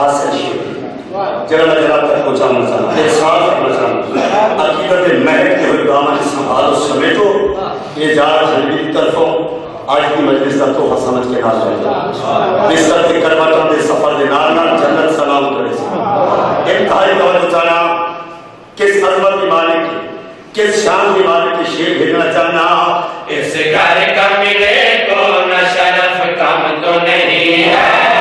حاصل شیئے جگہ جگہ تک پہنچانا چاہنا احساس کرنا چاہنا عقیدت محک کے ہوئے دامن سنبھالو سمیٹو یہ جار جنبی کی طرفوں آج کی مجلس کا توحہ سمجھ کے ناز ہوتا بستر کے کروٹوں دے سفر دے نارنا جنت سلام کرے سے انتہائی توجہ چاہنا کس عظمت کی مالک کی کس شان کی مالک کی شیر بھیجنا چاہنا اس گھر کا ملے کو نہ شرف کم تو نہیں ہے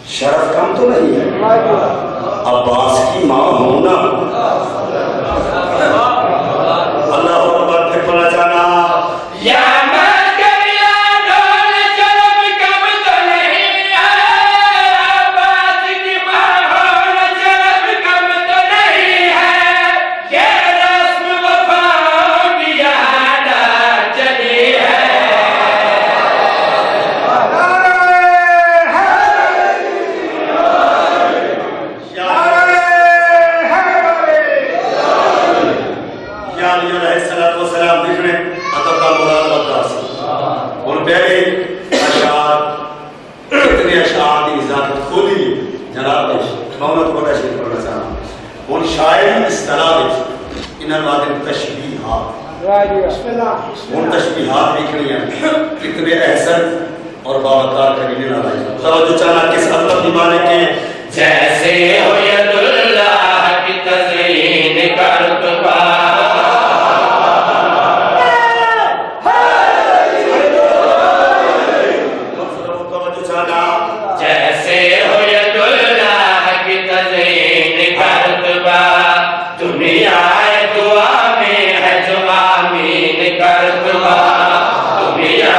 شرف کم تو نہیں ہے عباس کی ماں ہونا اللہ اکبر پھر پڑھنا چاہنا یا ان تشبیہات لکھنی ہیں کتنے احسن اور باوقار کرینے نہ رہے توجہ چاہنا کس عظمت ایمان کے جیسے ہو ید اللہ کی تزئین کا رتبہ جیسے ہو ید اللہ کی تزئین کا رتبہ دنیا دعا میں ہے جو آمین کر دعا دنیا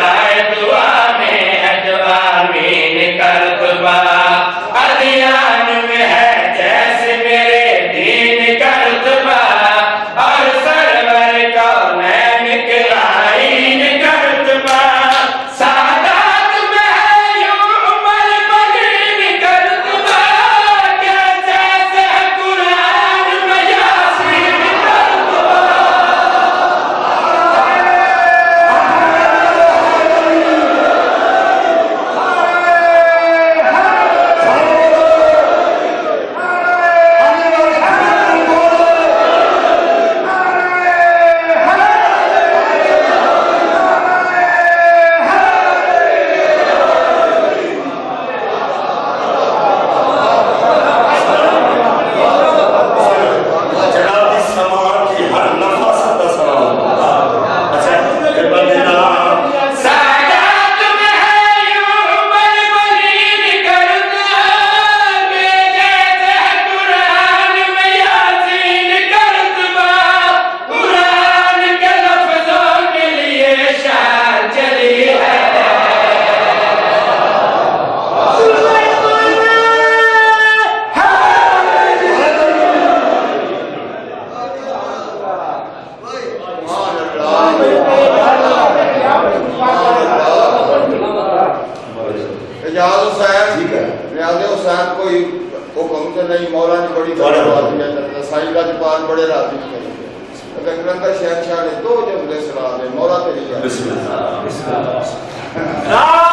دعا میں ہے جو آمین کر دعا ادیان میں ہے جیسے میرے دین کر دعا اور سرور کونین کے آئین کر دعا سادات میں ہے یوں عمر بلین کر دعا کہ جیسے قرآن میں یاسین کر دعا ریاض حسین کوئی حکم تو نہیں مولا نے بڑی بات ہے سائی کا جپان بڑے راضی کریں اگر کلندر شہنشاہ نے دو جملے سنا دے مولا تیری جان بسم اللہ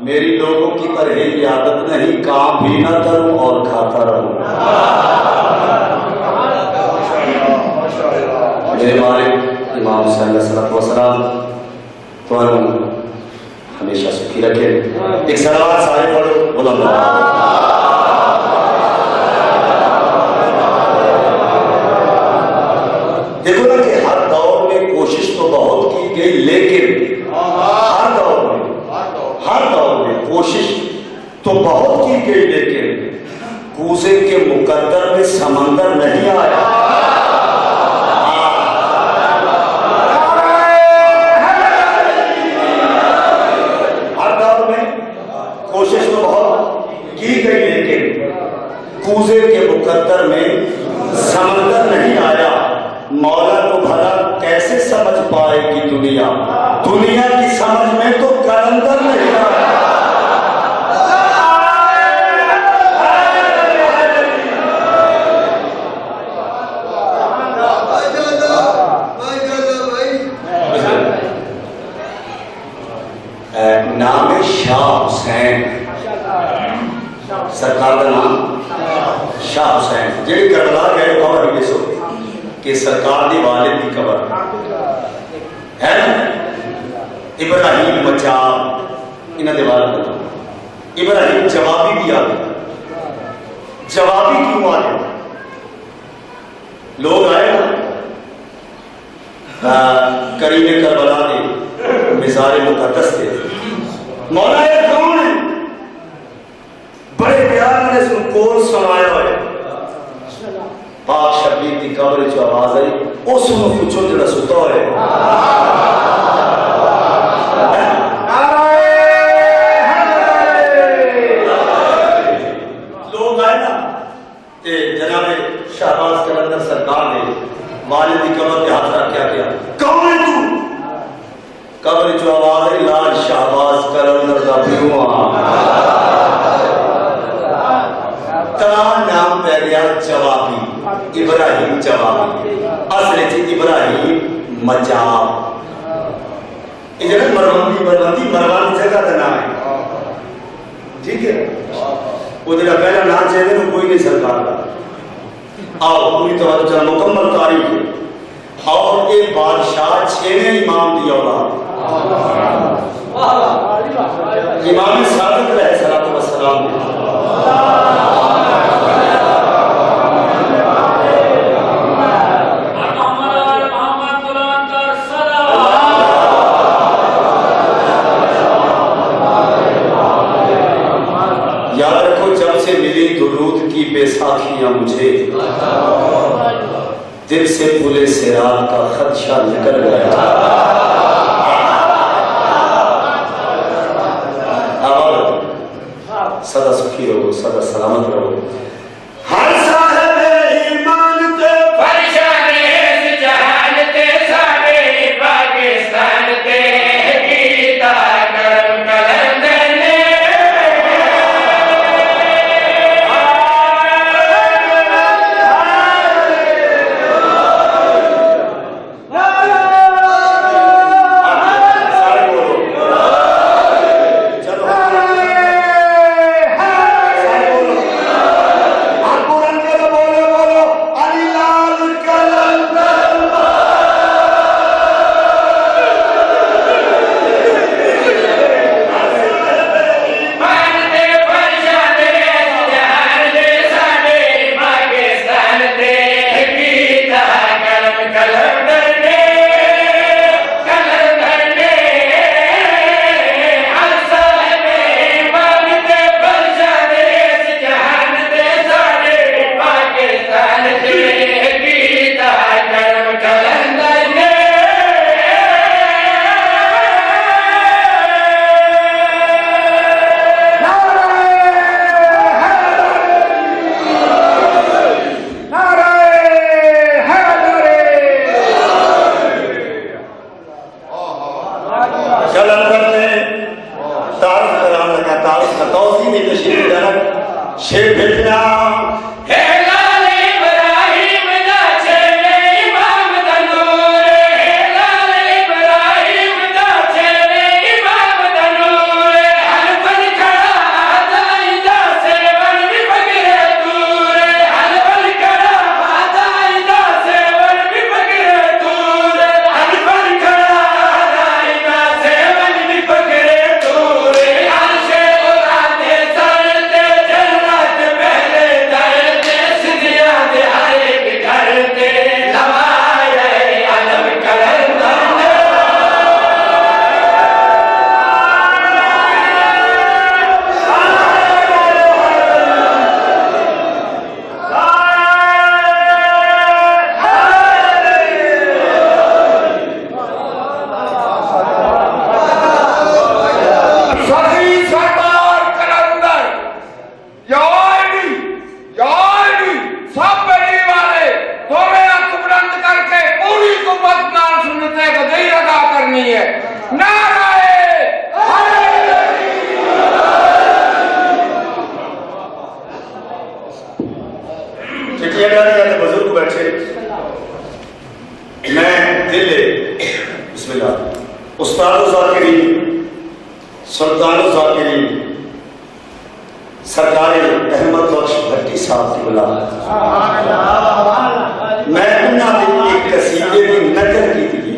میری لوگوں کی طرح یہ عادت نہیں، کام بھی نہ کروں اور کھاتا رہوں۔ میرے مالک امام حسین علیہ السلام تو ہمیشہ سکھی رکھے۔ ایک صلوات سارے پڑھو بلند۔ دیکھو نا کہ ہر دور میں کوشش تو بہت کی گئی، لیکن ہر دور میں کوشش تو بہت کی گئی، لیکن کوزے کے مقدر میں سمندر نہیں آیا۔ ہر دور میں کوشش تو بہت کی گئی، لیکن کوزے کے مقدر میں سمندر نہیں آیا۔ مولا کو بھلا کیسے سمجھ پائے گی دنیا، دنیا کی سمجھ میں تو کلندر نہیں آیا۔ نام شاہ حسین، سرکار کا نام شاہ حسین، جی کربلا گئے خبر ہی سو کہ سرکار دی والد کی قبر ہے نا، ابراہیم مچاب انہاں دے والد کا ابراہیم جوابی بھی آ گیا۔ جوابی کیوں آ گیا؟ لوگ آئے نا کریم کربلا دے مزار مقدس دے، مولا یہ کون ہے؟ بڑے پیار نے اس کو کون سنایا ہے؟ پاک شبیر کی قبر جو آواز آئی اس کو پوچھو جڑا ستا ہے۔ لوگ آئے نا جناب شہباز کلندر سرکار نے والد کی قبر پہ ہاتھ رکھ کیا کون ہے تو؟ قبر جو آواز آئی لال شہباز کلندر دا پیواں، نام پہ گیا جوابی، ابراہیم جوابی، اصل تھی ابراہیم مچاب۔ یہ جگہ مروان جگہ کا نام ہے، ٹھیک ہے؟ وہ جگہ پہلا نام چاہتے ہیں کوئی نہیں سرکار کا۔ آؤ پوری طرح چلا مکمل تاریخ ہے، اور ایک بادشاہ 6ویں امام دی اولاد امام صادق علیہ السلام یاد رکھو جب سے ملی درود کی بیساکھیاں مجھے، دل سے پلے صراط کا خدشہ نکل گیا۔ سدا سکھی رہو، سدا سلامت رہو۔ ہر صاحب ایمان تے پریشان اس جہان تے سارے پاکستان تے کیتا کرم کلندر نے۔ بسم اللہ. استاد الذاکرین سلطان الذاکرین سرکار احمد بخش بھٹی صاحب کی بلا میں انہوں نے ایک قصیدے کی نقل کی تھی.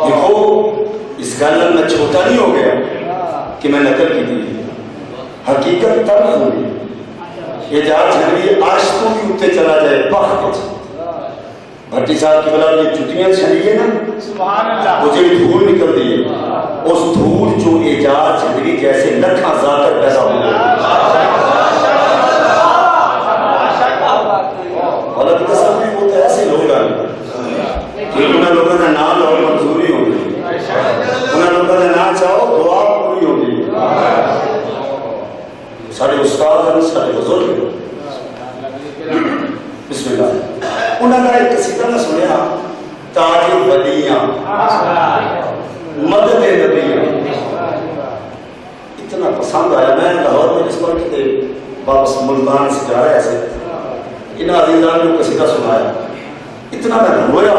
دیکھو اس گل میں چھوٹا نہیں ہو گیا کہ میں نقل کی تھی. حقیقت تب ہوئی اعجاز جھنڈی عاشقوں کی اتنے چلا جائے بخت بھٹی صاحب کی بلا یہ جتیاں چھڑیے نا وہ جو دھول نکلتی ہے اس دھول جو اعجاز جھنڈی جیسے لکھاں ذاتر پیدا ہو گئے غلط تصویر وہ تو ایسے لوگ آئے کہ انہیں لوگوں کا نام اور منظوری ہوگی انہیں لوگوں کا نام چاہو دعا پوری ہوگی. سارے استاد ہیں سارے بزرگ ہیں. بسم اللہ. انہوں نے ایک قصیدہ میں سنیا تاج ولیاں مدد نبیاں اتنا پسند آیا. میں لاہور میں جس وقت کے واپس ملتان سے جا رہا ایسے ان عزیزان نے قصیدہ سنایا اتنا میں رویا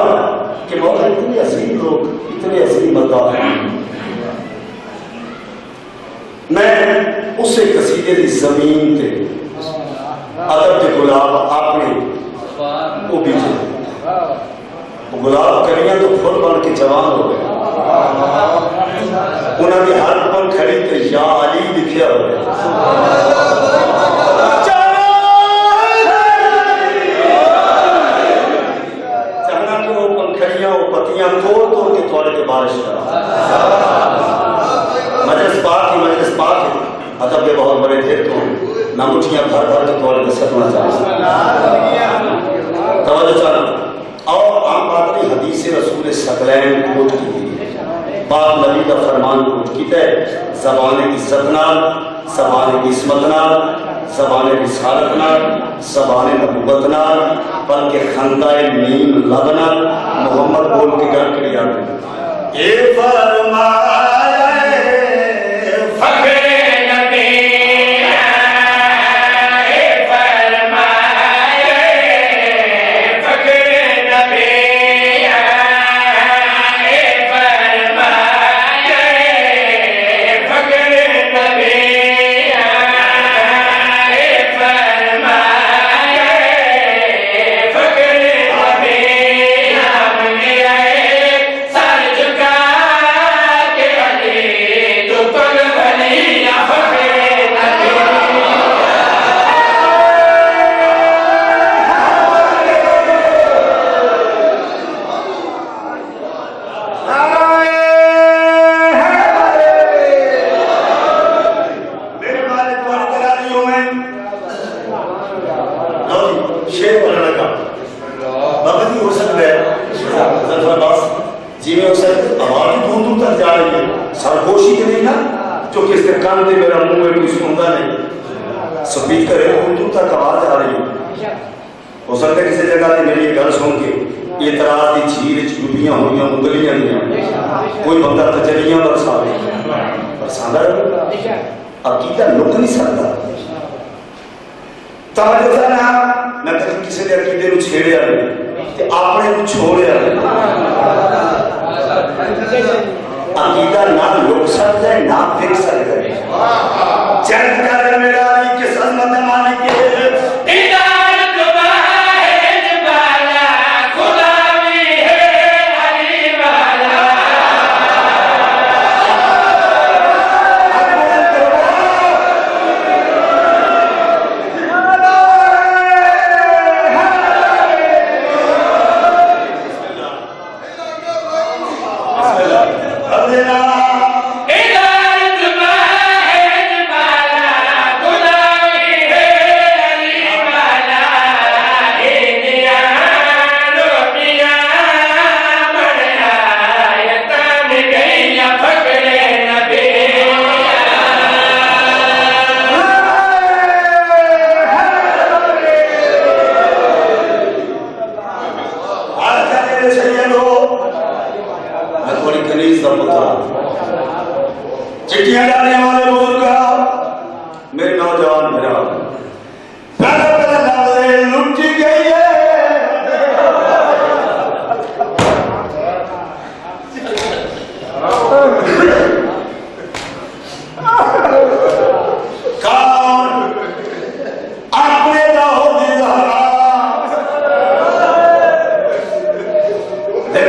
کہ مولا اتنے عظیم لوگ اتنے عظیم مداح ہیں. میں اسے قصیدے کی زمین تے ادب کے گلاب اپنے وہ بیجے وہ گلاب کریاں تو پھول بن کے جوان ہو گئے. انہوں نے ہر پر کھڑی تے یا علی لکھیا ہو گیا. چاہنا کہ وہ پنکھڑیاں وہ پتیاں توڑ توڑ کے توڑ کے بارش کرا. مجلس پاک کی مجلس پاک ہے ادب کے بہت بڑے تھے تو نہ مٹھیاں بھر بھر کے توڑ کے سکنا چاہیے. توجہ چاہنا اور عام بات نہیں حدیث رسول ثقلین کوٹ کی تھی پاک نبی کا فرمان کوٹ کی تے زبان عزت نال زبان عصمت نال زبان رسالت نال زبان نبوت نال بلکہ خندہ میم لب نال محمد بول کے گھر کے یاد اے فرمایا فخر نبی سرگوشی کے نہیں نا جو کس کے کان دے میرا منہ میں کوئی سنتا نہیں سپیکر ہے اردو تک آواز آ رہی ہے. ہو سکتا ہے کسی جگہ تے میری گل سن کے اعتراض دی جھیل چ ڈوبیاں ہوئیاں انگلیاں دیاں کوئی بندہ تجلیاں برساوے برساندا ہے عقیدہ لک نہیں سکتا. توجہ کرنا میں کبھی کسی دے عقیدے نو چھیڑیا نہیں تے اپنے نو چھوڑیا نہیں. عقیدہ نہ لوک سکتا ہے نہ پھر سکتا ہے. چند کر میرا علی کس عظمت مانی کے چٹیاں ڈالنے والے بزرگ میرے نوجوان بھرا لٹ گئی ہے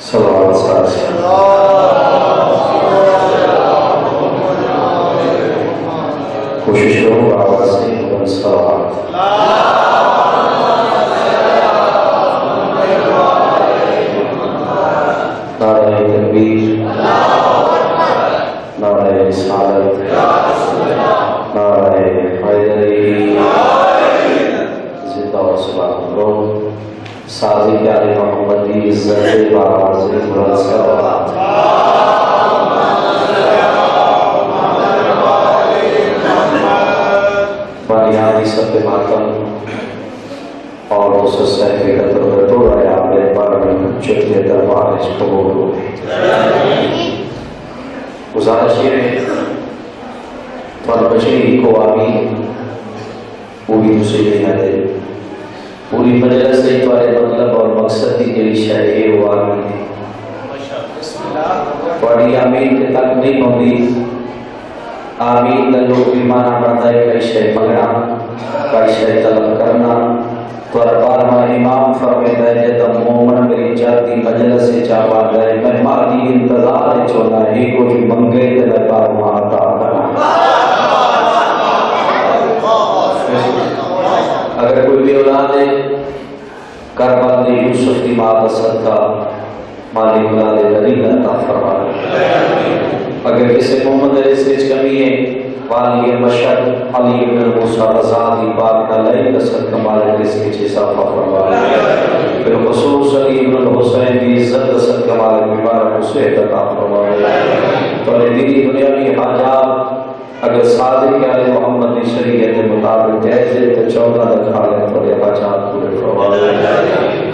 صلوات ساتھ کوشش کرو آواز سے بلند صلوات نعرہ تکبیر نعرہ رسالت نعرہ حیدری زندہ و سلام کرو سازی پیارے محمد کی عزت بآواز بلند صلوات بنیادی سب ماتم اور اس سے فکر بیٹھو رہے آپ نے بارہ چکے دربار اس قبول ہو گزارش یہ ہے پر بچی کو آمین وہ بھی اسے نہیں آتے پوری مجلس سے تمہارے مطلب اور مقصد کی جلی شاعری وہ آمین ہے بڑی آمین کے تک نہیں پہنچی آمین کا لوگ بھی مانا پڑتا ہے کئی شے منگنا کئی شے طلب کرنا تو بار بار امام فرماتا ہے جب مومن میری جاتی مجلس سے چاہا گئے میں ماں کی انتظار چونا ہے کوئی منگے تے بار ماں عطا کرنا اگر کوئی بھی اولاد ہے کربلا یوسف کی ماں کا صدقہ مالک اولاد نبی عطا فرما اگر کسی محمد علیہ السلام کمی ہے والی مشہد علی بن موسیٰ رضی پاک علیہ کا صدقہ مالک اس کے اضافہ فرما بالخصوص علی بن حسین کی عزت کا صدقہ مالک مبارک اسے عطا فرما تو دینی دنیاوی حاجات اگر صادق علیہ محمد کی شریعت کے مطابق جائز ہے تو 14 دکھالے تو یہ حاجات پورے فرما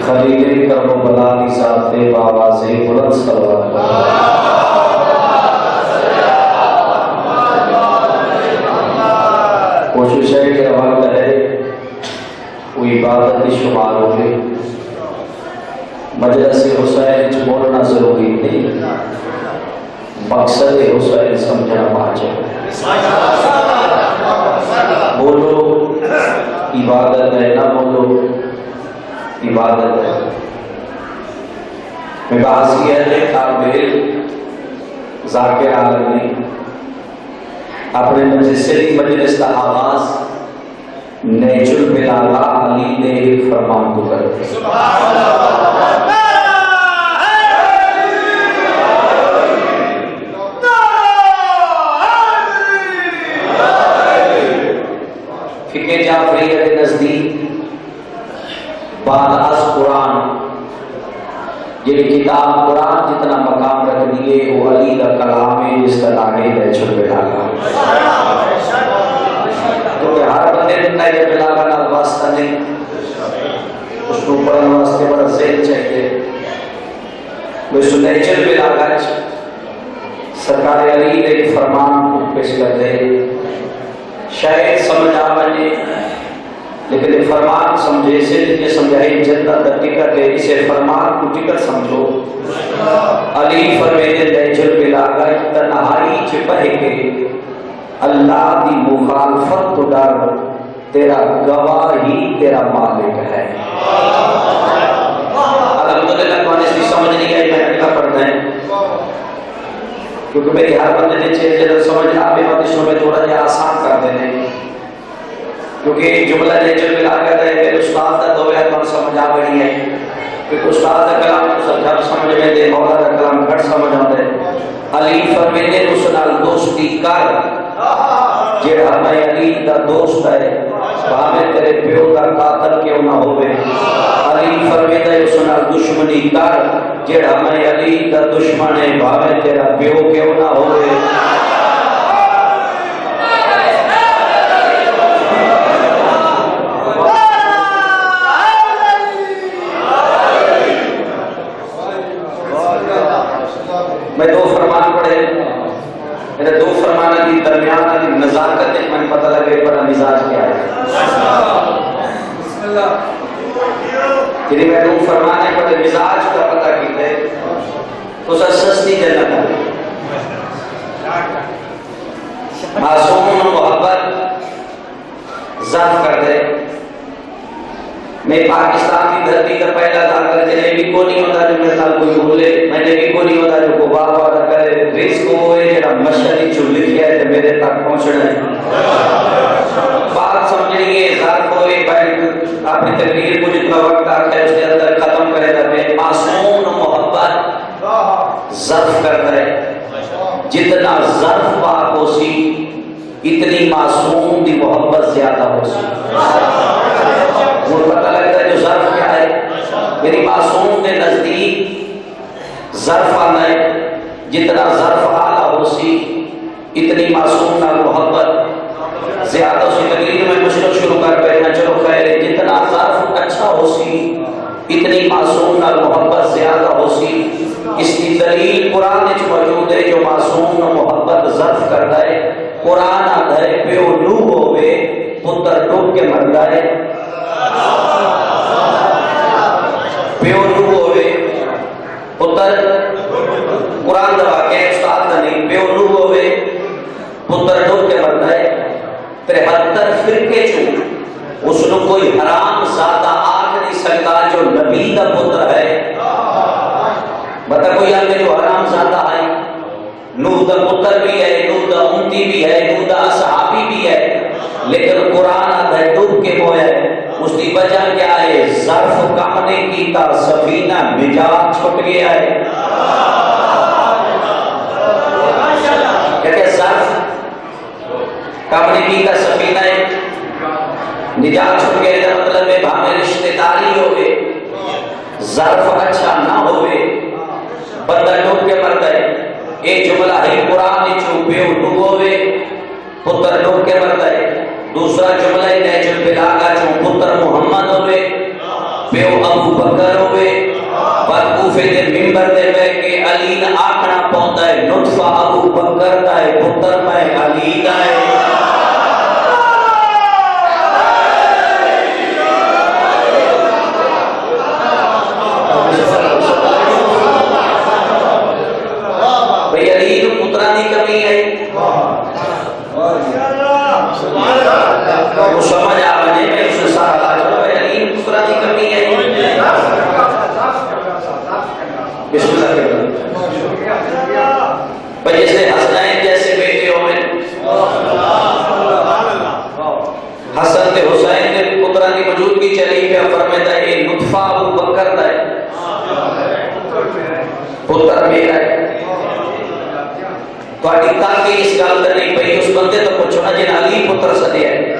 خلیل کرم و بلا کی ساتھ بآواز بلند صلوات کوشش ہے کہ وقت ہے وہ عبادت کی شمار ہو گئی مجلس حسین بولنا ضروری نہیں مقصد حسین سمجھنا واجب بولو عبادت ہے نہ بولو عبادت ہے میں بحث کیا ہے طالب علم ذاکر عالمی اپنے مجلس کا آغاز نیج البلاغہ علی نے فرمان کو کرتے فقہ جعفریہ کے نزدیک بعد از قرآن یہ کتاب قرآن جتنا مقام رکھ دیے وہ علی کا کلام ہے جس کا نام ہے نیج البلاغہ کیونکہ ہر بندے نیج البلاغہ کا واسطہ نہیں اس کو پڑھنے واسطے بڑا ذہن چاہیے وہ نیج البلاغہ سرکار علی نے ایک فرمان کو پیش کر دے شاید سمجھ آ بنے لیکن یہ فرمان سمجھے سے یہ سمجھائی جنت کا ٹکٹ ہے اسے فرمان کو ٹکٹ سمجھو علی فرمیدے نیج البلاغہ تنہائی چھپہ کے اللہ دی مخالفت تو ڈر تیرا گواہ ہی تیرا مالک ہے الحمدللہ کون اس کی سمجھ نہیں آئی میں کیا پڑھنا ہے کیونکہ میری ہر بندے نے چیز جدر سمجھ آپ باتشوں میں تھوڑا جا آسان کر دینے کیونکہ جملہ نیج البلاغہ ہے میرے استاد کا دو ہے کون سمجھ آ گئی ہے کیونکہ استاد کا کلام سب سمجھ میں دے مولا کا کلام گھٹ سمجھ آتے علی فرمیدے اس نال دوستی کر جیڑا میں علی دا دوست ہے بھاوے تیرے پیو دا قاتل کیوں نہ ہوئے علی فرمیدے اس نال دشمنی کر جیڑا میں علی دا دشمن ہے بھاوے تیرا پیو کیوں نہ ہوئے میں دو فرمان پڑھے میرے دو فرمان کی درمیان کی نزاکت ایک میں پتہ لگے پر مزاج کیا ہے یعنی میں دو فرمانے پڑھے مزاج کا پتہ کیتے تو سستی جنت ہے معصوم محبت ضبط کر دے میں پاکستان کی دی دھرتی کا پہلا ذاکر جنہیں بھی کو نہیں ہوتا جو میرے ساتھ کوئی بولے میں نے بھی کو نہیں ہوتا جو کو بار بار کرے رزق ہوئے جڑا مشہدی جو لکھیا ہے میرے تک پہنچنا ہے بات سمجھنی ہے ظرف ہوئے پہلے اپنی تقریر کو جتنا وقت آتا ہے اس کے اندر ختم کرے گا میں معصوم محبت ظرف کرتا ہے جتنا ظرف پاک ہو سی اتنی معصوم دی محبت زیادہ ہو سی مجھے پتہ لگتا ہے جو ظرف کیا ہے میری معصوم کے نزدیک ظرف آنا ہے جتنا ظرف اعلیٰ ہو سی اتنی معصوم نہ محبت زیادہ سی تقریر میں مشکل شروع کر بیٹھنا چلو خیر ہے جتنا ظرف اچھا ہو سی اتنی معصوم نہ محبت زیادہ ہو سی اس کی دلیل قرآن وچ موجود ہے جو معصوم نہ محبت ظرف کرتا ہے قرآن آتا ہے پیو نو ہوئے پتر ڈوب کے مرتا ہے پیو نو ہوئے پتر قرآن دا واقعہ ہے استاد دا نہیں پیو نو ہوئے پتر ڈوب کے مرتا ہے 73 فرقے چوں اس نے کوئی حرام زادہ آگ نہیں سکتا جو نبی دا پتر ہے بتا کوئی آگے جو حرام زادہ ہے نوح دا پتر بھی ہے نوح دا امتی بھی ہے نوح دا صحابی بھی ہے لیکن قرآن آتا ہے ڈوب کے مویا ہے اس کی وجہ کیا ہے ظرف کم نے کیتا سفینہ نجات چھٹ گیا ہے کہتے ہیں ظرف کم نے کیتا سفینہ نجات چھٹ گیا ہے مطلب ہے بھامے رشتہ داری ہوئے ظرف اچھا نہ ہوئے بندہ ڈوب کے مرتا ہے ایک جملہ ہے قرآن چو پیو ڈوبوے پتر ڈوب کے مرتا ہے دوسرا جملہ ہے نیچل بلاغا چو پتر محمد ہوئے پیو ابو بکر ہوئے بات کوفے دے ممبر دے میں کہ علی نہ آکھنا پہنتا ہے نطفہ ابو بکر دا ہے پتر میں علی دا ہے بھئی علی نو پترانی کمی ہے وہ سمجھ آنے میں اسے سارا لاجھا بھئی علی نو پترانی کمی ہے بسم اللہ کے بھئی جیسے حسنین جیسے بیٹے ہوئے حسن تے حسین نے پترانی موجودگی چلی پہ فرمیتا ہے یہ نطفہ ابو بکر دا ہے پتر میرا ہے تو آٹی تاکہ اس گال در نہیں پہی اس بندے تو پوچھو نا جن علی پتر سدے ہے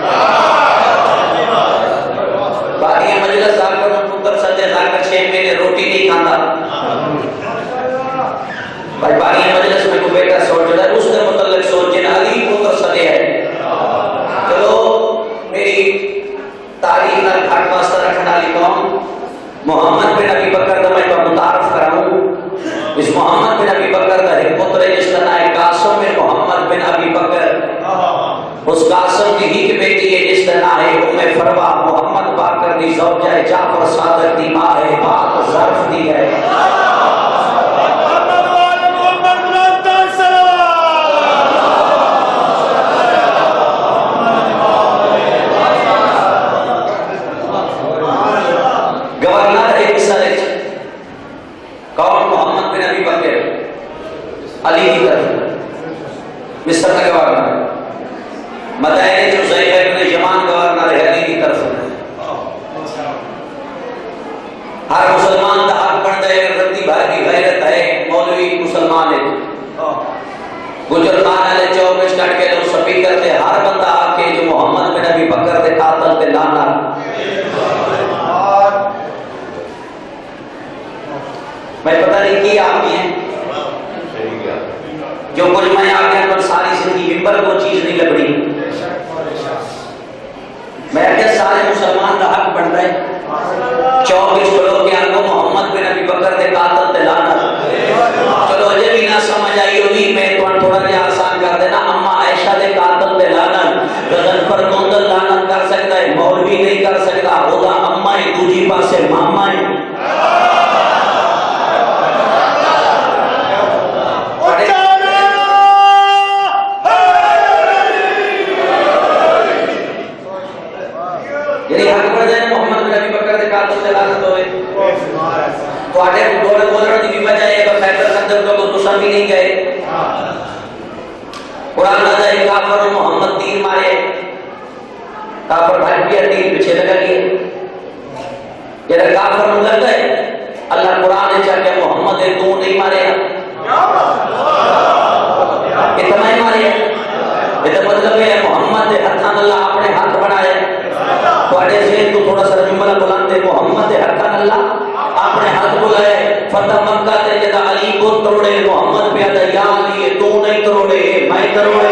باقی مجلس آکر پتر سدے آکر 6 مہینے روٹی نہیں کھانا بھائی باقی مجلس میں کو بیٹا سوچ جاتا ہے اس نے متعلق سوچ جن علی پتر سدے ہے چلو میری تاریخ نہ گھٹ واسطہ رکھنا لی قوم محمد بن ابی بکر دا میں تو متعارف کراؤں اس محمد بن ابی بکر دا ایک پتر جس کا نام ہے قاسم بن محمد بن ابی بکر اس قاسم کی ہی بیٹی ہے جس کا نام ہے ام فروا محمد باقر دی زوجہ جعفر صادق دی ماں ہے پاک ظرف دی ہے گورنر ہے مصر کون محمد بن ابی بکر علی کی طرف مصر کا گورنر مدائن جو زیفہ بن یمان گورنر ہے علی کی طرف ہر مسلمان دا حق بن دے رتی بھائی کی غیرت ہے مولوی مسلمان ہے گجر خان علیہ چوک اسٹارٹ کے لوگ سپیکر تھے ہر بندہ آکے جو محمد بن ابی بکر دے قاتل تے لانا میں پتہ نہیں کی آپ کی ہیں جو کچھ میں آپ کے پر ساری زندگی ممبر کو چیز نہیں لگ رہی میں کہ سارے مسلمان کا حق بن رہے چوک اس لوگ کے آنکھوں کوثر ملی گئے قرآن آتا ہے کافر محمد تیر مارے کافر بھاگ گیا تیر پیچھے لگا گیا جب کافر لگ گئے اللہ قرآن نے چاہ کہ محمد تو نہیں مارے اتنا ہی مارے یہ مطلب ہے محمد ہتھان اللہ اپنے ہاتھ بنائے تھوڑے سے تو تھوڑا سا جملہ بلند ہے محمد ہتھان اللہ اپنے ہاتھ بلائے فتح مکہ تے جدا علی کو توڑے محمد پہ آتا یا علی تو نہیں توڑے میں توڑے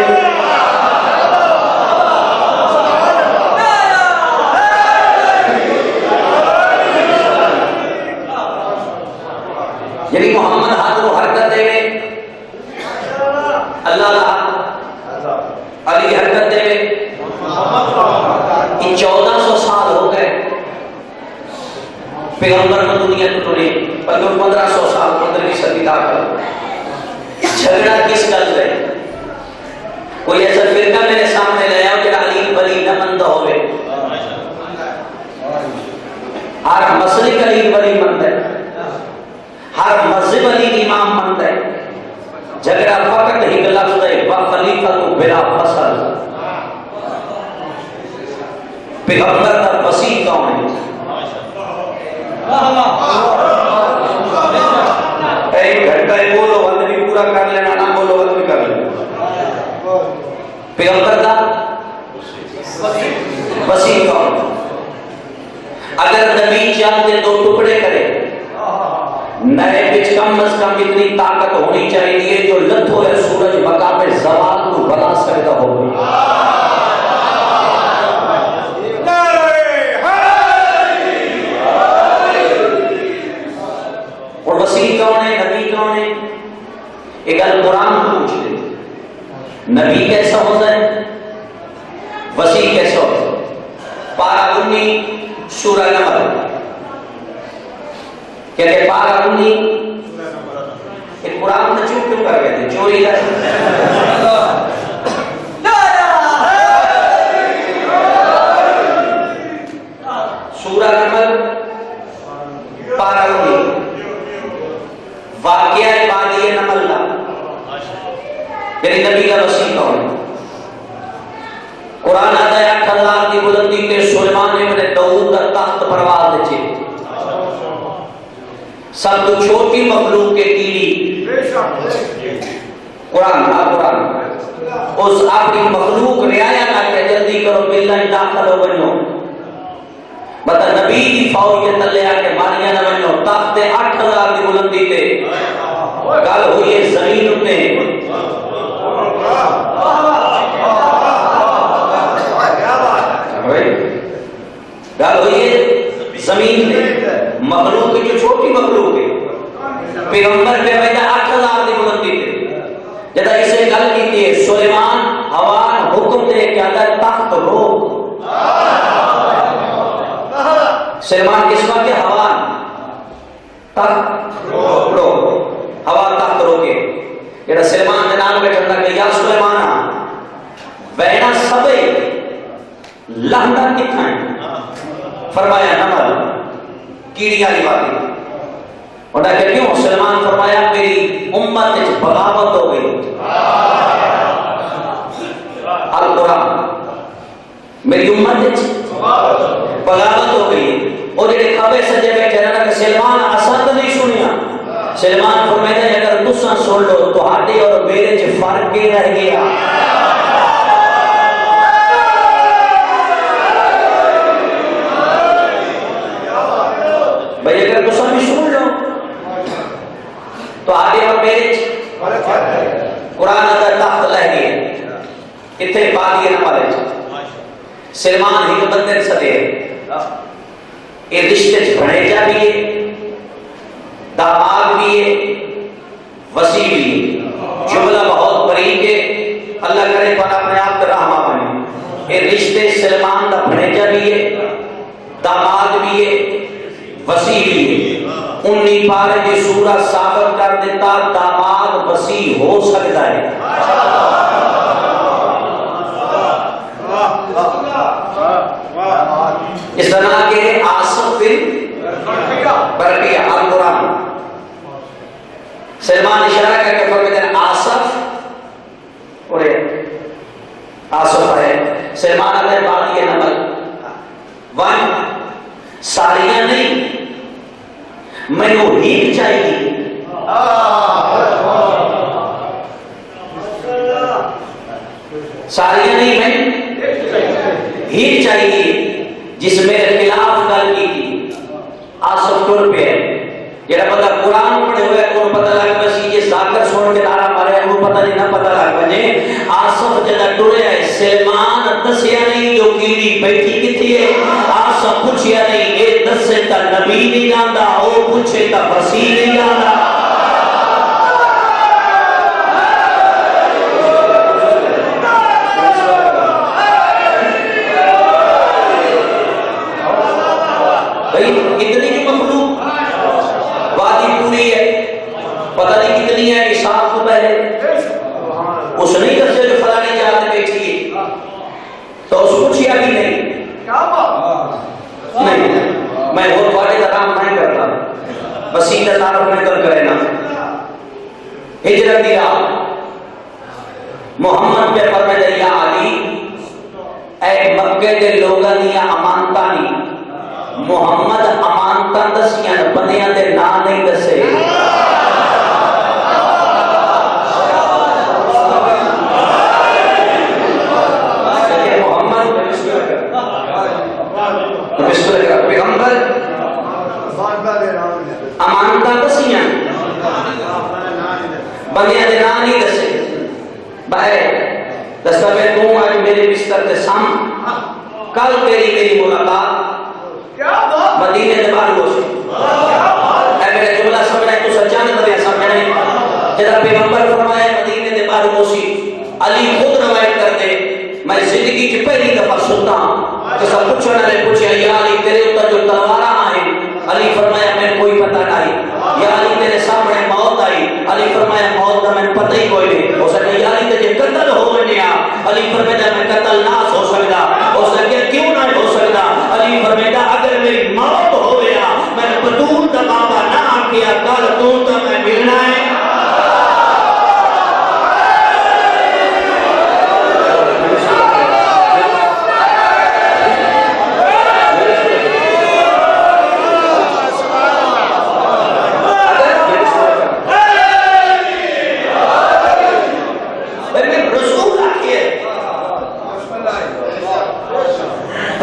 یعنی محمد ہاتھ کو حرکت دے گئے اللہ علی حرکت دے گئے 1400 سال ہو گئے پیغمبر کو دنیا کو توڑے 1500 سال 15ویں صدی تک جھگڑا کس گل ہے کوئی ایسا فرقہ میرے سامنے لے آؤ جڑا علی ولی نہ مند ہوئے ہر مسلک علی ولی مند ہے ہر مذہب علی امام مند ہے جھگڑا فقط ہی لفظ ہے وخلیفۃ بلا فصل پیغمبر کا وسیع کون ہے ایک گھنٹہ بولو وقت بھی پورا کر لینا نہ بولو وقت بھی کر لینا پیغمبر کا وسیع کون اگر نبی چاہتے دو ٹکڑے کرے نئے بچ کم از کم اتنی طاقت ہونی چاہیے جو لتھو ہے سورج مقام زوال کو بنا سکتا ہو اور وسیع کون ہے نبی کون ہے ایک قرآن پوچھ لے نبی کیسا ہوتا ہے وسیع کیسا ہوتا ہے پارہ 19 سورہ نمل کہتے پارہ 19 ایک قرآن میں چوپ کیوں کر گئے تھے چوری کر سورہ نمل پارہ 19 واقعہ بادی نمل یعنی نبی کا وسیع کون ہے قرآن آتا ہے 8 ہزار کی بلندی کے سلیمان ابن داؤد کا تخت پرواز دے سب تو چھوٹی مخلوق کے کیڑی قرآن اس اپنی مخلوق رعایا نہ کہ جلدی کرو بلّہ داخل ہو بنو بتا نبی کی فوج کے تلے آ کے ماریا نہ بنو تخت 8000 کی بلندی پہ گل ہوئی ہے زمین میں گل ہوئی ہے زمین میں مخلوق جو چھوٹی مخلوق ہے پیغمبر پہ وجہ 8000 کی بلندی پہ جدا اسے گل کی ہے سلیمان حوان حکم دے کہ اگر تخت رو سلیمان کس بات کے حوان تخت رو ہوا تخت رو کے جدا سلیمان نے نام کا چندہ کہ یا سلیمان بہنا سبے لہنہ کتنا ہے فرمایا نمل کیڑی والی باتیں اور کہ کیوں سلمان فرمایا میری امت بغاوت ہو گئی القرآن میری امت بغاوت ہو گئی اور جڑے کھبے سجے بیٹھے نا کہ سلمان اسد نہیں سنیا سلمان فرمایا اگر تساں سن لو تو ہاڈے اور میرے چ فرق کی رہ گیا بھئی اگر تساں بھی سن لو تو آگے اور میرے قرآن اگر تخت لہ گئے اتنے بات یہ نہ پالے سلمان ہی بندر سدے یہ رشتے بڑے جا بھی ہے داماد بھی ہے وسیع بھی ہے جملہ بہت بریک ہے اللہ کرے پر اپنے آپ کا رحمہ بنے یہ رشتے سلمان دا بڑے جا بھی ہے داماد بھی ہے وسیع بھی ہے 19 پارے کی سورہ ثابت کر دیتا داماد وسیع ہو سکتا ہے اس طرح کے آصف بن برقیہ القرآن سلمان اشارہ کر کے فرماتے ہیں آصف، اور آصف ہے سلمان علیہ بات یہ نمبر 1 ساریاں نہیں میں وہ ہیل چاہیے، ساریاں نہیں میں ہیل چاہیے جس میرے خلاف گل کی تھی۔ آصف ٹر پہ ہے جڑا بندہ قرآن پڑھے ہوئے کو پتہ لگ بسی یہ ذاکر سن کے نعرہ مارے وہ پتہ نہیں نہ پتہ لگ بنے۔ آصف جدا ٹرے ہے سلمان دسیا نہیں جو کیڑی بیٹھی کتھی ہے، آصف پوچھیا نہیں اے دسے تا نبی نہیں جاندا، او پوچھے تا مسیح نہیں جاندا۔ اتنی کی مخلوق وادی پوری ہے، پتہ نہیں کتنی ہے، حساب کو پہلے اس نہیں دسے جو فلانی جگہ پہ بیٹھی ہے تو اس پوچھیا بھی نہیں میں وہ تھوڑے کا کام نہیں کرتا، مسیح کا تعارف میں کر کرے نا۔ ہجرت دی رات محمد پہ فرمائے یا علی اے مکے دے لوگاں دیا امانتاں نہیں، محمد امانتاں دسیاں بندیاں دے نام نہیں دسے۔ محمد پیغمبر امانتاں دسیاں بندیاں دے نام نہیں دسے۔ بھائی دستا پہ تو آج میرے بستر کے سام کل تیری میری ملاقات مدینے دے بار گوشے اے میرے جملہ سمجھنے تو سچانے تو سمجھنے جدا پیغمبر فرمائے مدینے دے بار گوشی علی خود روایت کر دے میں زندگی کی پہلی دفعہ سنتا ہوں کہ سب پوچھنے لے پوچھے یا علی تیرے اتر جو تلوارہ آئے، علی فرمایا میں کوئی پتہ نہیں، یا علی تیرے سامنے موت آئی، علی فرمایا موت کا میں پتہ ہی کوئی نہیں ہو سکتا، یا علی تجھے قتل ہو گیا، علی فرمایا میں قتل نہ ہو سکتا، ہو سکے کیوں نہ ہو سکتا، علی فرمایا اگر میری موت ہو گیا میں نے بدون دا بابا نہ کیا کل تو میں ملنا ہے۔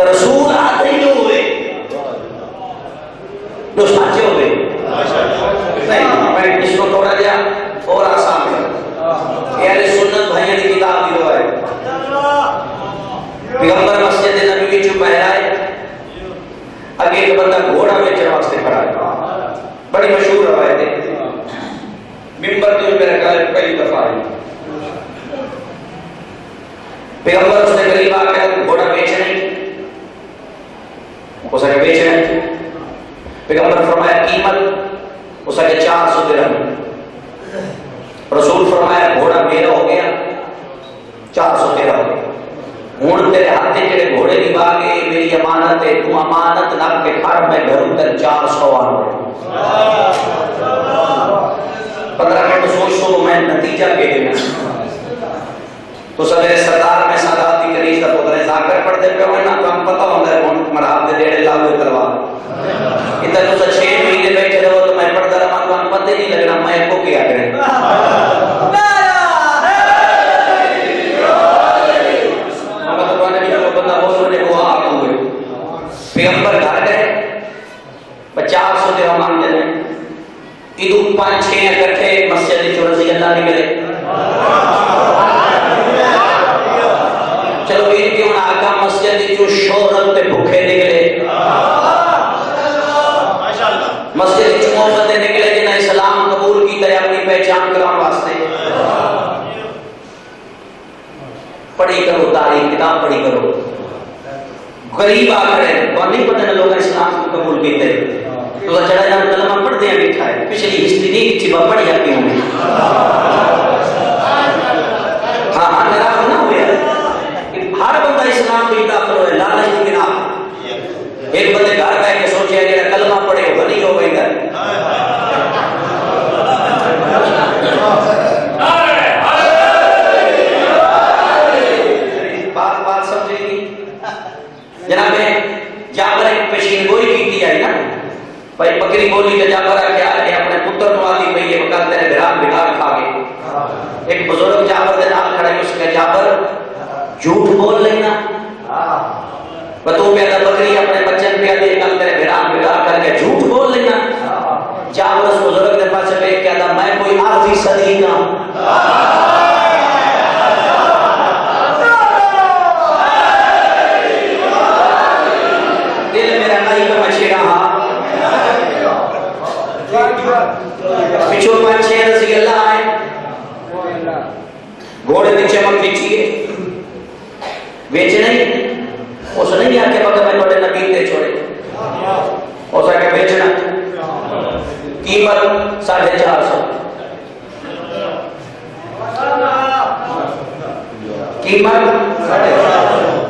رسول آتے ہی ہوئے جو سانچے ہوئے نہیں، میں اس کو تھوڑا جا اور آسان ہے اہل سنت بھائیوں کی کتاب دی ہے پیغمبر مسجد نبی کی چپ بہرائے اگے ایک بندہ گھوڑا بیچنے واسطے کھڑا ہے، بڑی مشہور روایت ہے، ممبر تو میرے خیال پہلی دفعہ ہے، پیغمبر اس نے قریب آ کے گھوڑا بیچنے اس نے بیچنے، پیغمبر فرمایا قیمت اس نے 400 درہم، رسول فرمایا گھوڑا میرا ہو گیا 400 تیرا ہو گیا، ہوں تیرے ہاتھ جڑے گھوڑے کی باغے میری امانت ہے، تو امانت نہ کے کھڑ میں گھروں تک 400 آ رہے 15 منٹ سوچ تو میں نتیجہ کے دینا تو سویرے سردار میں سادات کی کریز کا پتر ذاکر پڑھتے پہ ہوئے نا تو ہم پتہ ہوتا ہے کون مراب دے ڈیڑے لاؤ تلوار ادھر تو 6 مہینے بیٹھے رہو تو میں پڑھتا رہا تو ہم پتہ نہیں لگنا میں کو کیا کریں پیغمبر گھر گئے 400 درہم مانگتے ہیں، ادھو 5-6 اکٹھے مسجد جو رضی اللہ نکلے، چلو ان کی انہاں آقا مسجد جو شہرت پہ بھوکے نکلے، مسجد جو محبت نکلے جنہیں اسلام قبول کی طرح اپنی پہچان کران واسطے، پڑھی کرو تاریخ کتاب پڑھی کرو، غریب آکڑے اور نہیں پتہ نہ لوگ اسلام کو قبول کیتے تو چڑھا جان کلمہ پڑھتے ہیں بیٹھا ہے، پچھلی ہسٹری نہیں کچھ بات پڑھی آتی ہوں گی ہاں نراف نہ ہوئے ہر بندہ اسلام کو داخل ہوئے لالچ کی بنا ایک بندے گھر گئے کہ سوچے جڑا کلمہ پڑھے وہ نہیں ہو گئی گھر ایک بزرگ جابر دے نال کھڑے اس کے جابر جھوٹ بول لینا بتو پیدا بکری اپنے بچن پہ دے کل تیرے بھیران بگاڑ کر کے جھوٹ بول لینا جابر اس بزرگ دے پاس پہ کہتا میں کوئی عارضی صدیق ہوں دل میرا نائی پہ مچھی رہا پچھو 5-6 رضی اللہ آئے گھوڑے نے چمک دیکھیے بیچ نہیں اس نہیں آکے بگر میں بڑے نبی دے چھوڑے اس آکے بیچنا قیمت 450 قیمت 450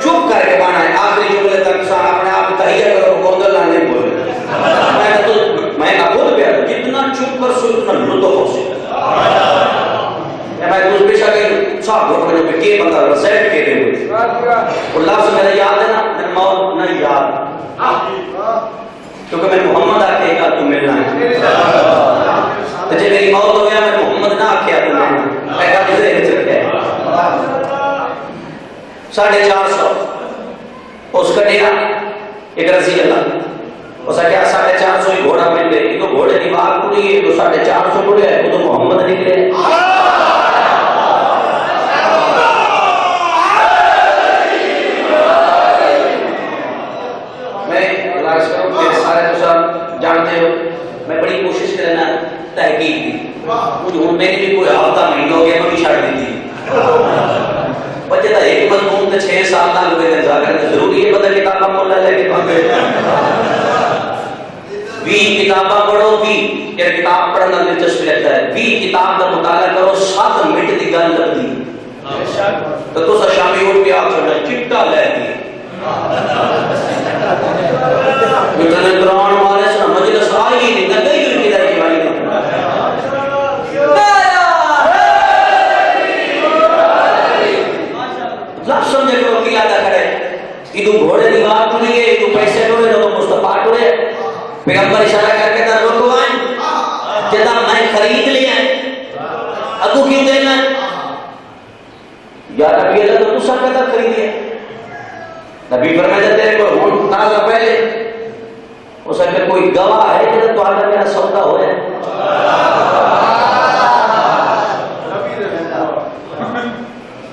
چپ کر کے بانا ہے آخری جملے تک انسان اپنے آپ تحیہ کرو گوندل نہ نہیں بولے میں کہا بول گیا جتنا چپ کر سو اتنا لطف ہو سکتا میں دوست پیشہ کے صاحب گھوٹ میں جو کہ بندہ رسیٹ کے لئے ہوئی اور لفظ میرا یاد ہے نا میں موت نہیں یاد کیونکہ میں محمد آکے ایک آدھ تو ملنا ہے تو جب میری موت ہو گیا میں محمد نہ آکے آدھ تو ملنا ہے ایک آدھ ذہن چکتے ہیں 450 اس کا ڈیرا ایک رضی اللہ اس کا کیا 450 ہی گھوڑا مل گئے تو گھوڑے کی بات پوری ہے تو 450 پڑے ہے وہ تو محمد نکلے جانتے ہو میں بڑی کوشش کرنا تحقیق دی مجھے ہوں میں نے بھی کوئی ہفتہ مہینہ ہو گیا میں بھی چھاڑ دی تھی بچے تھا ایک مضمون تے 6 سال نہ ہوئے تھے ظاہر ضروری ہے پتہ کتاباں مولا لے کے پاگے بھی کتاباں پڑھو بھی یہ کتاب پڑھنا دلچسپ رہتا ہے بھی کتاب کا مطالعہ کرو 7 منٹ دی گل لگدی تو تو شامی اٹھ کے آپ چھوڑا چٹا لے دی اتنے قرآن والے سے مجلس آئی نہیں نہ گئی ہوئی کدھر کی وائی نہیں لب سمجھے کرو کیا دا کرے کہ تو گھوڑے دی بات نہیں ہے تو پیسے ٹوڑے تو مصطفیٰ ٹوڑے پیغمبر اشارہ کر کے در رکو آئیں جدا میں خرید لیا ہے اگو کیوں دینا ہے یا نبی اللہ تو سب کا در خرید لیا نبی فرمائے تیرے کو ہون تازہ پہلے اس اگر کوئی گواہ ہے کہ تو آگا میرا سودا ہو جائے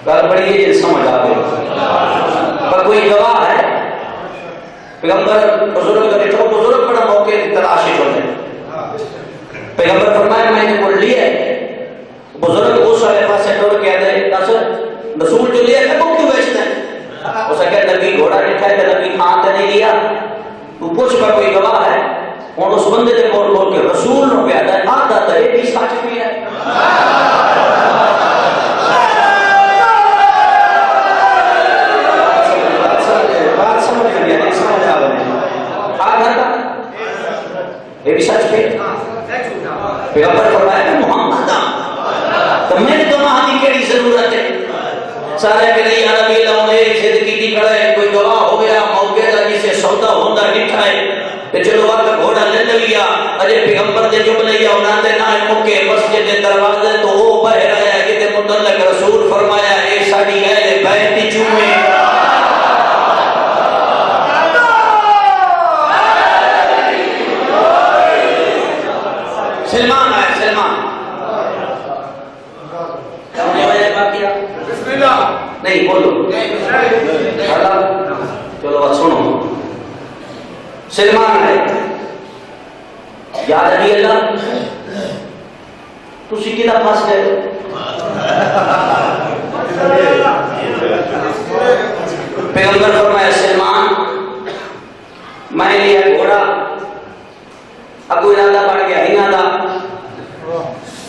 کل بڑی یہ سمجھ آگئے پر کوئی گواہ ہے پیغمبر بزرگ کا بیٹھو بزرگ بڑا موقع تلاشی ہوتے ہیں پیغمبر فرمائے میں نے بول لیا ہے بزرگ اس والے پاس سے ٹوڑ کے آدھے رسول جو لیا ہے وہ کیوں بیچتے ہیں اس اگر نبی گھوڑا لکھا ہے کہ نبی خان تے نہیں لیا تو پوچھ پر کوئی گواہ ہے اور اس بندے دے بول بول کے رسول نو پیادا ہے آدھا تا یہ بھی سچ بھی ہے بات سمجھ گیا نہیں سمجھ آ گئے آدھا تا یہ بھی سچ بھی پیغمبر فرمایا کہ محمد تو میں نے گواہ کی کیڑی ضرورت ہے سارے کے لیے نبی اللہ نے ضد کی کھڑا ہے کوئی گواہ ہو گیا موقع کا جسے سودا ہوندا لکھا ہے تے چلو وقت گھوڑا لے لیا اجے پیغمبر دے جملے یا انہاں دے نال مکے مسجد دے دروازے تو وہ باہر آیا جتے متعلق رسول فرمایا اے ساڈی اہل بیت دی چومے سلمان آئے سلمان نہیں بولو چلو بات سنو سلمان ہے یاد نبی اللہ تسی کدھر پھنس گئے پیغمبر فرمایا سلمان میں لیا گھوڑا ابو ارادہ پڑ گیا ہنگا دا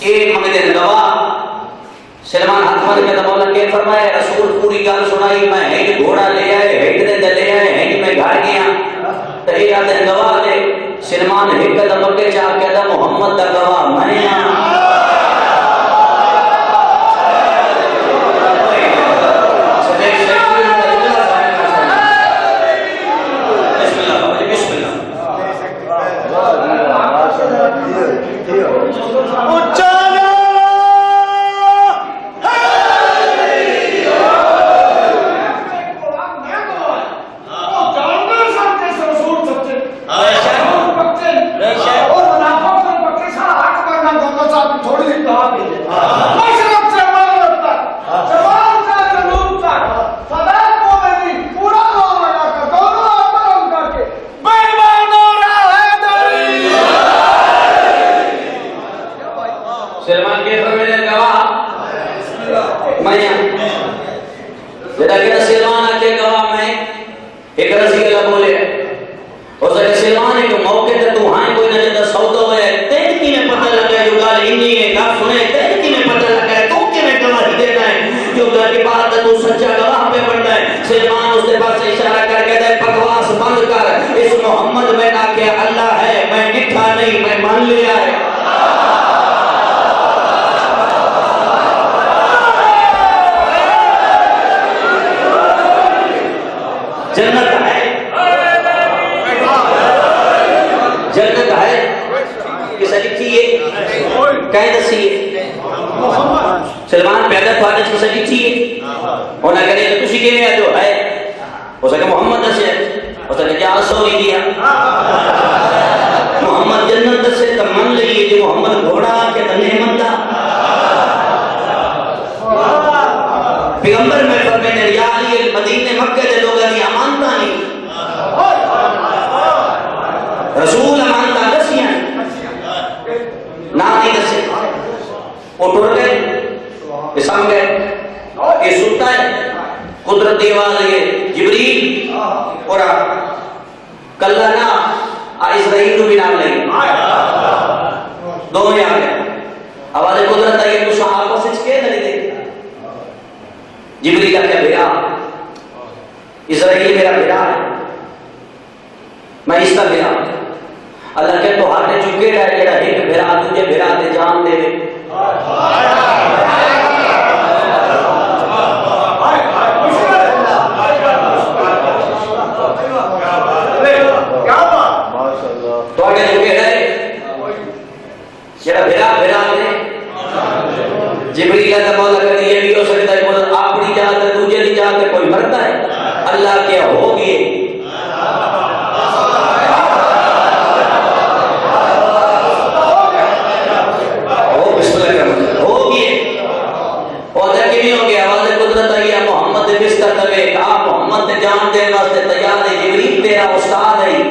ایک مگدے گواہ سلمان ہاتھ مر کے مولا کے فرمایا رسول پوری گل سنائی میں ہیڈ گھوڑا لے آئے ہیڈ دے لے آئے ہیڈ میں گھر گیا تو ایک آدھے گواہ دے سلمان ہیڈ کا دمکے چاہ کے دا محمد دا گواہ میں اچھا معافی دے مشرق سے مغرب تک شمال سے جنوب تک سدائے مومنین پورا معاملہ کا دونوں احترام کر کے بے حیدری سلمان کے فرمینے گواہ میں جدا کہ سلمان کے گواہ میں ایک رضی اللہ بولے اور سکے سلمان ایک موقع تے تو ہاں کوئی نہ جدا سودا ہوئے تین کی میں پتہ لگا جو گال انی ہے گا سنے تین کی میں پتہ لگا ہے تو کہ میں گواہی دیتا ہے جو گا کی بات تو سچا گواہ پہ بنتا ہے سلمان اس کے پاس اشارہ کر کے دے بکواس بند کر اس محمد میں نہ کہ اللہ ہے میں نٹھا نہیں میں مان لیا ہے جنت ہے جنت ہے کسا لکھی ہے کہیں دسی ہے سلمان پیدا تھوڑے کسا لکھی ہے ہونا کرے تو کسی کے لئے جو ہے ہو سکے محمد دسے ہو سکے جہاں سوری دیا محمد جنت دسے تو من لئیے جو محمد گھوڑا کے نعمت دا پیغمبر میں فرمینے ریالی المدینہ مکہ دے لوگا دی امانتا نہیں رسول امانتا دسیاں نہ نہیں دسے وہ ٹر گئے اسام گئے یہ سنتا ہے قدرت دیواز ہے جبریل اور کلہ نا اسرائیل کو بھی نام لگے دونوں یہاں گئے آواز قدرت ہے کہ صحابہ سے چکے دلی دے جبریل کا بھیڑا اسرائیل میرا بھیڑا ہے میں اس کا بھیڑا اللہ کے تو ہاتھے چکے رہے جڑا ایک بھیڑا تجھے بھیڑا دے جان دے تو آگے چکے رہے جڑا بھیڑا بھیڑا دے جبریل کا مولا کہتے یہ بھی ہو سکتا ہے مولا آپ نہیں جاتے تجھے نہیں جاتے کوئی مرتا ہے اللہ کیا ہوگی ہوگی اور دیکھ بھی ہو گیا آواز قدرت آئی ہے محمد بستر تبے کہا محمد جان دے واسطے تیار ہے جبریل تیرا استاد ہے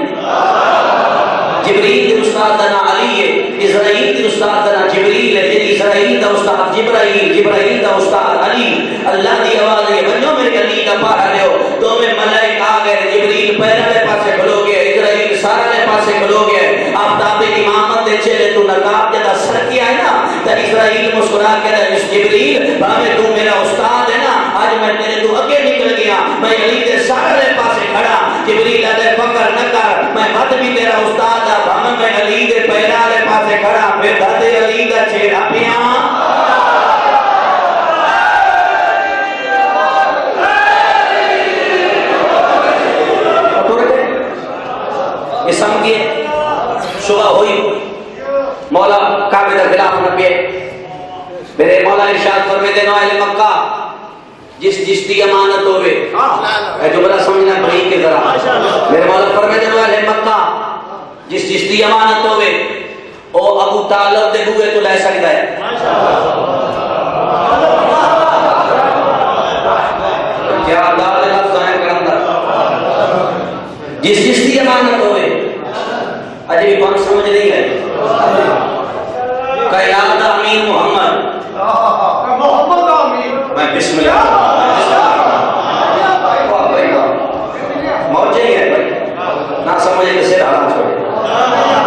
جبریل کے استاد دنا علی ہے اسرائیل کے استاد دنا جبریل ہے اسرائیل کا استاد جبرائیل کا استاد علی اللہ دی آواز ہے بنو میرے علی کا پارا لیو تو میں ملائک آ گئے جبریل پہلے لے پاسے کھلو گئے اسرائیل سارا لے پاسے کھلو گئے آفتاب امامت دے چلے تو نقاب جدا سر کیا ہے نا تا اسرائیل مسکرا کے اس جبریل بھامے تو میرا استاد ہے نا آج میں تیرے تو اگے نکل گیا میں علی دے سارا لے پاسے کھڑا جبریل دے فکر نہ کر میں خط بھی تیرا استاد ہے بھامے میں علی دے پہلا لے پاسے کھڑا پھر دے علی دا چھیڑا پیاں یہ سمجھئے صبح ہوئی مولا کعبے در خلاف نبی میرے مولا ارشاد فرمیتے نو اہل مکہ جس دی امانت ہوئے اے جملہ سمجھنا بھائی کے ذرا میرے مولا فرمیتے نو اہل مکہ جس دی امانت ہوئے او ابو طالب دے ہوئے تو لے سکتا ہے کیا دار لفظ ظاہر کرم دا جس دی امانت ہوئے اجے بھی کون سمجھ نہیں گئے قیادت امین محمد میں بسم اللہ موجہ ہی ہے بھائی نہ سمجھے کہ سر حرام چھوڑے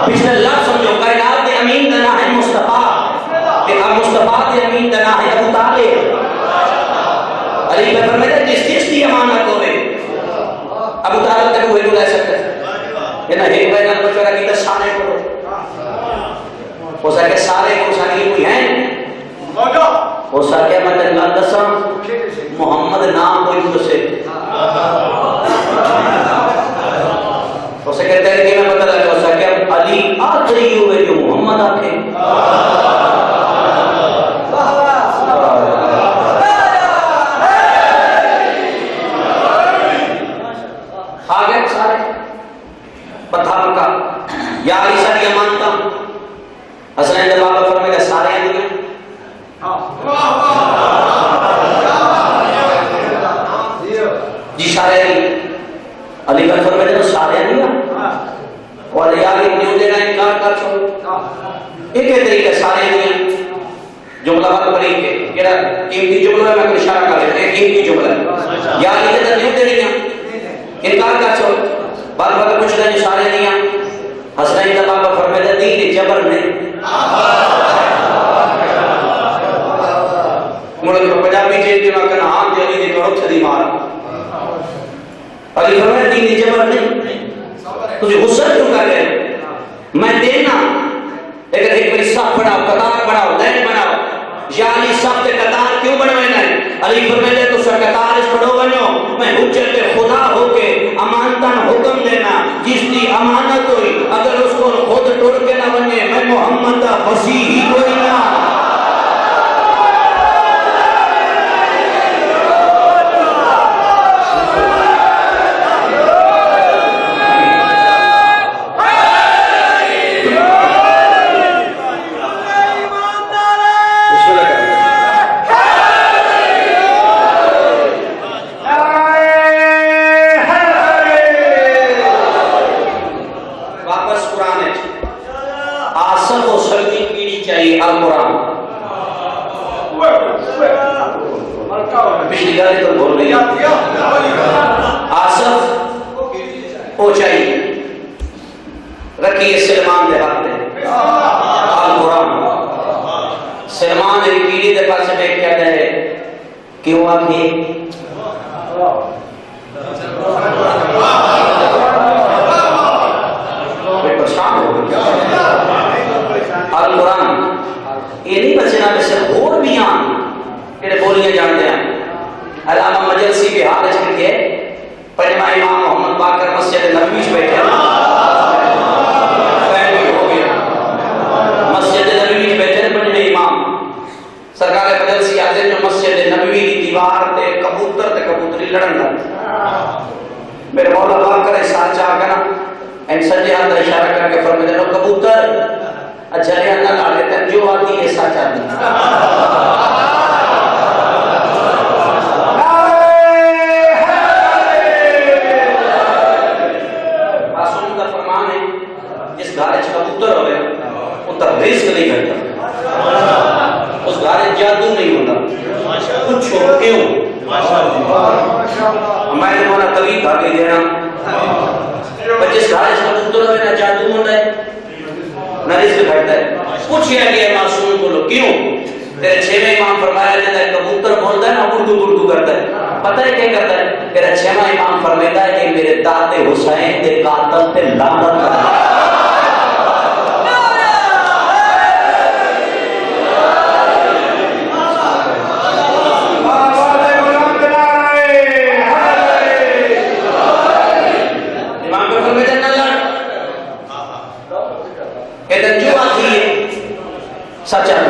پچھلے اللہ سمجھو قیادت امین دنا ہے مصطفیٰ کہ اب مصطفیٰ دے امین دنا ہے ابو طالب علی پر فرمیدہ جس دی امانت ہوئے ابو طالب تک ہوئے تو لے سکتے یہ نہ ایک بہنہ مشورہ کی دس سانے کرو ہو سکے سارے کو ساری کوئی ہیں ہو سکے میں اللہ دسا محمد نام کوئی تو سے ہو سکے تیرے کی میں پتہ لگا ہو سکے علی آخری ہوئے جو محمد آتے آگے سارے بطھام کا یا عیسیٰ دیا مانتا حسنین دے بابا فرمائے گا سارے ہیں دنیا سارے علی کا فرمائے تو سارے نہیں اور یار نیو دینا انکار کر چھوڑ ایک طریقے سارے نہیں جملہ بات پڑھی کے کہڑا قیمتی جملہ ہے میں کوئی اشارہ کر رہا ہے قیمتی جملہ ہے یا یہ تو نیو دینی انکار کر چھوڑ بات بات کچھ نہیں سارے نہیں حسنین کا بابا فرمائے دین جبر نہیں مڑے کو پنجابی چیز دینا کہنا ہاں دی علی دی کڑک چھدی مارا علی فرمائے دین جبر نہیں تجھے غصہ کیوں کر رہے میں دینا لیکن ایک بڑی صف بناؤ قطار بناؤ لائن بناؤ یا علی صف کے قطار کیوں بنوائے نہیں علی فرمائے تو سر قطار اس پڑھو بنو میں حجت خدا ہو کے امانتاً حکم دینا جس کی امانت ہوئی اگر اس کو خود ٹوڑ کے نہ بنے میں محمد دا وسیع ہی کوئی نہ پچھلی گالی تو بول رہی آصف اونچائی رکھیے سلمان دے ہاتھ میں القرآن سلمان ایک کیڑی دے پاس میں کیا کہے کیوں آگے پریشان ہو گئی القرآن یہ نہیں بچنا میں سے اور بھی آن کہ بولیاں جانتے ہیں علامہ مجلسی کے حال اچھ کے پنجمہ امام محمد باقر مسجد نبویش بیٹھے مسجد نبویش بیٹھے پنجمہ امام سرکار مجلسی آتے جو مسجد نبوی کی دیوار تے کبوتری لڑن گا میرے مولا باقر احسان چاہ گنا این سجے ہاتھ اشارہ کر کے فرمائے دے کبوتر اچھا رہا نہ لڑے تن جو آتی ہے ساتھ آتی رزق نہیں کرتا اس گھر جادو نہیں ہوتا پوچھو کیوں میں نے مولا کبھی کھا کے دینا پر جس گھر اس کبوتر ہوئے نہ جادو ہوتا ہے نہ رزق گھٹتا ہے پوچھیا گیا معصوم کو لو کیوں تیرے چھویں امام فرمایا جاتا ہے کبوتر بولتا ہے نا اردو کرتا ہے پتہ ہے کیا کرتا ہے تیرا چھواں امام فرماتا ہے کہ میرے داد حسین دے قاتل تے لعنت کرتا ہے سچا